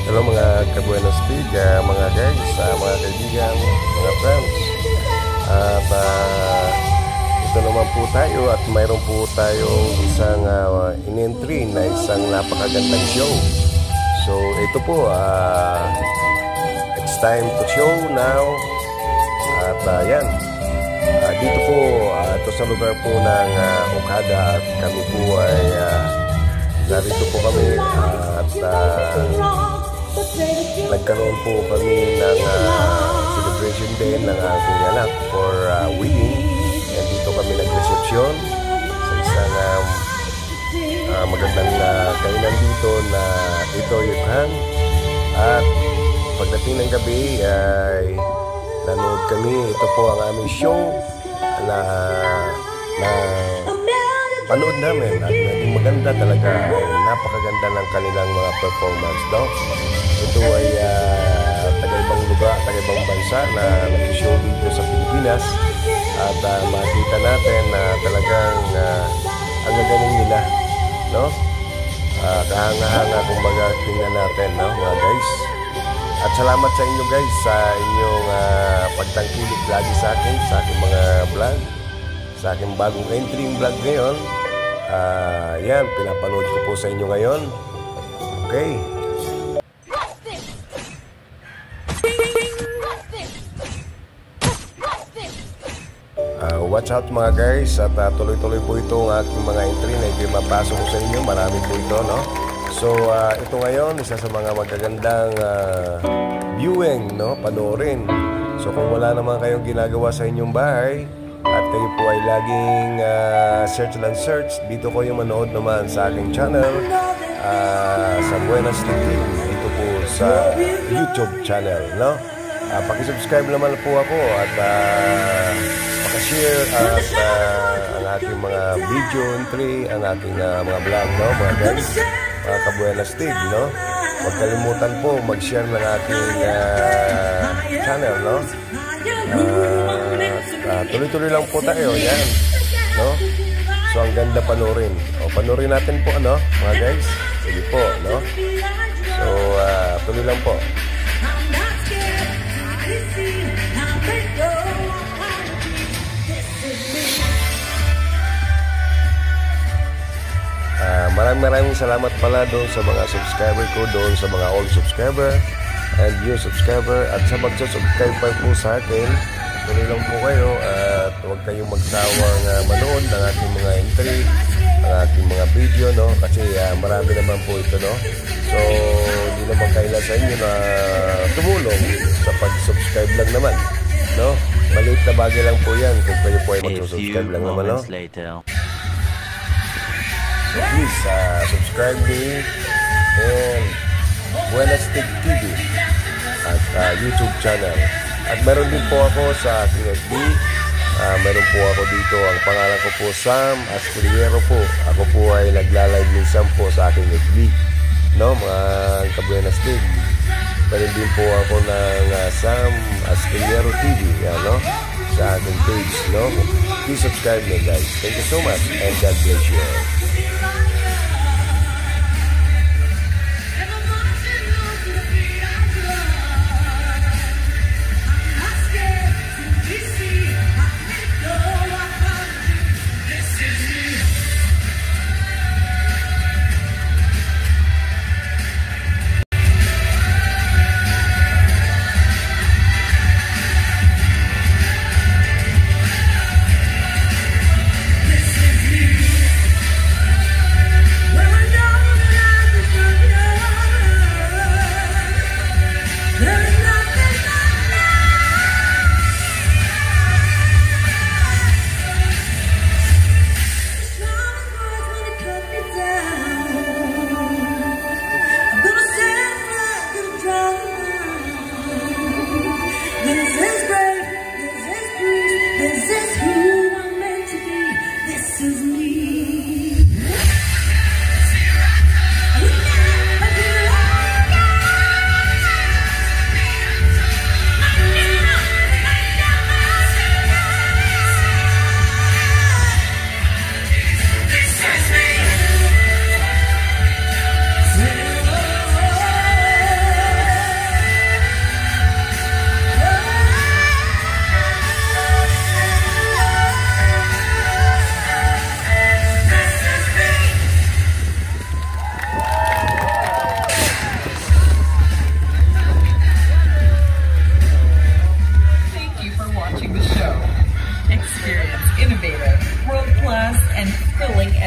Hello mga kabuenos Tig, mga guys, mga kaibigan, mga friends. At ito naman po tayo at mayroon po tayong isang in-entry na isang napakagandang show. So ito po, it's time to show now. At yan, dito po, ito sa lugar po ng Okada at kami po ay narito po kami at nagkaroon po kami ng celebration din ng aking anak for wedding. And dito kami nag-reception sa isang magandang kainan dito na ito Yukan. At pagdating ng gabi ay nanood kami. Ito po ang aming show na panood namin at naging maganda talaga. Napakaganda ng kanilang mga performance, no? Ito ay taga-ibang lugar, taga-ibang bansa na nag-show dito sa Pilipinas at makita natin na talagang ang gagaling nila, no? Kahanga-hanga kung tingnan natin, no, mga guys. At salamat sa inyo guys sa inyong pagtangkilik lagi sa akin, sa aking mga vlog, sa aking bagong entry vlog ngayon. Yan, pinapanood ko po sa inyo ngayon. Okay. Watch out mga guys. At tuloy-tuloy po ito ang aking mga entry na ipapasok ko sa inyo. Marami po ito, no? So, ito ngayon, isa sa mga magagandang viewing, no? Panoorin. So, kung wala naman kayong ginagawa sa inyong bahay at kayo po ay laging search lang search, dito ko yung manood naman sa aking channel sa Buenas TV, dito po sa YouTube channel, no? Pakisubscribe naman po ako at pakashare at ang ating mga video entry, ang ating mga vlog, no, mga guys, mga kabuenas Tig, no? Huwag kalimutan po mag-share ng ating channel, no? Tuloy-tuloy lang po tayo, yan, no? So ang ganda panoorin. Panoorin natin po, ano, mga guys. Sige po, no? So tuloy lang po. Maraming salamat pala doon sa mga subscriber ko, doon sa mga old subscriber and new subscriber, at sa magsusubscribe pa po sa akin. Tuloy lang po kayo at huwag kayong magsawang manood ng ating mga entry, ang ating mga video, no? Kasi marami naman po ito, no? So hindi naman kailan sa inyo na tumulong sa pag-subscribe lang naman, no? Maliit na bagay lang po yan kung kayo po ay magsusubscribe lang naman, no? So please subscribe me and Buenas Tig TV at YouTube channel. At meron din po ako sa aking FB. Meron po ako dito, ang pangalan ko po Sam Ascaliero po. Ako po ay nagla-live minsan po sa aking FB, no, mga kabuenas Tig. Meron din po ako ng Sam Ascaliero TV, yan, no, sa ating page, no. Please subscribe me guys. Thank you so much and God bless you all.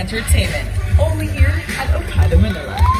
entertainment. Only here at Okada Manila.